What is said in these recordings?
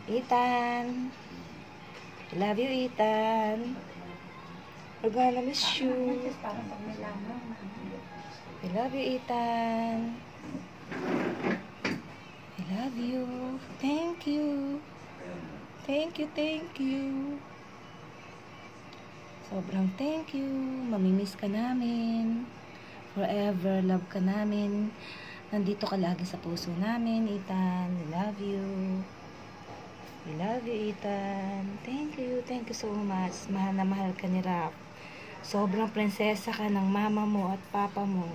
Ethan. I love you, Ethan. We're gonna miss you. I love you, Ethan. I love you. Thank you. Thank you, thank you. Sobrang thank you. Mamimiss ka namin. Forever love ka namin. Nandito ka lagi sa puso namin, Ethan. I love you. I love you, Ethan. Thank you so much. Mahal na mahal ka ni Rap. Sobrang prinsesa ka ng mama mo at papa mo.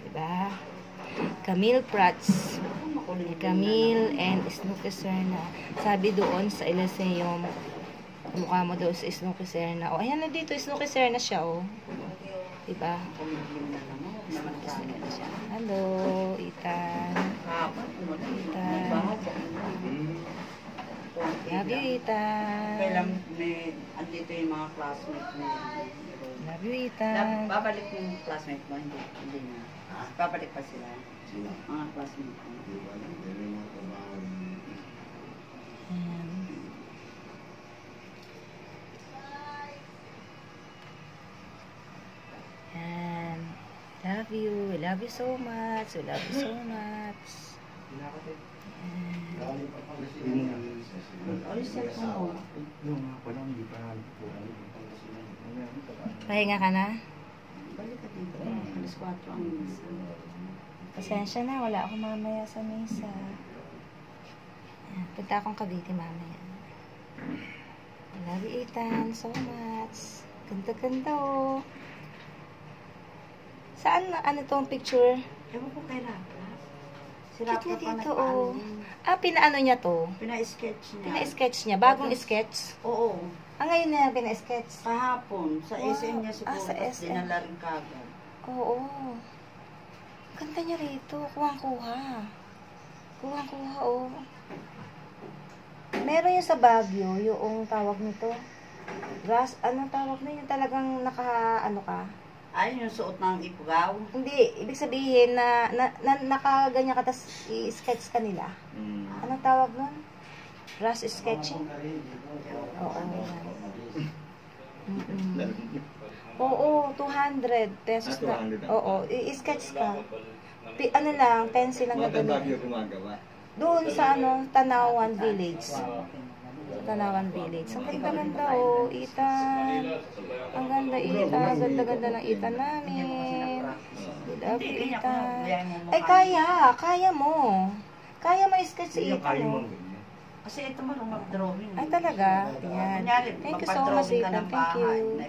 Diba? Camille Prats. Camille and Snooki Serna. Sabi doon sa Elysium, mukha mo daw sa Snooki Serna. O, ayan na dito, Snooki Serna siya, o. Diba? Snooki Serna siya. Hello, Ethan. Ethan. Love you, Ethan. Kailan may, andito yung mga classmates mo. Love you, Ethan. Babalik yung classmate mo, hindi na. Babalik pa sila. Mga classmate mo. And love you. We love you so much. We love you so much. Pahinga ka na? Balik ka dito. Alas 4 ang misa. Pasensya na, wala akong mamaya sa misa. Punta akong Cavite mamaya. I love you, Ethan, so much. Ganda-ganda, oh. Saan, ano tong picture? Ewan ko kay Rapa. Si Cute Rapa niya pa dito, nagpaano oh. yun. Ah, pina-ano niya to? Pina-sketch niya. Pina-sketch niya. Bagong sketch? Oo. Ah, ngayon na pina-sketch? Kahapon. Sa Wow. SM niya siguro. Ah, sa Tapos SM. dinala rin kagad. Oo. Ganda niya rito. Kuhang-kuha. Kuhang-kuha, oh. Meron yung sa Baguio, yung tawag nito. Grass, anong tawag na yun? Talagang naka, ano ka? Ay, yung suot ng ipugaw. Hindi, ibig sabihin na nakaganyan ka, tas i-sketch ka nila. Anong tawag nun? Grass sketching? Oo, yan. Oo, 200 pesos na. Oo, i-sketch ka. Ano lang, pencil lang na gano'n. Doon sa Tanawan Village. Tanawan Village. Ang ganda-ganda, oh, Ethan. Ang ganda, Ethan. Ang ganda-ganda ng Ethan namin. Love you, Ethan. Ay, kaya mo. Kaya mo i-sketch si Ethan, oh. Kasi ito marunong mag-drawing. Ay, talaga? Yan. Thank you so much, Ethan. Thank you.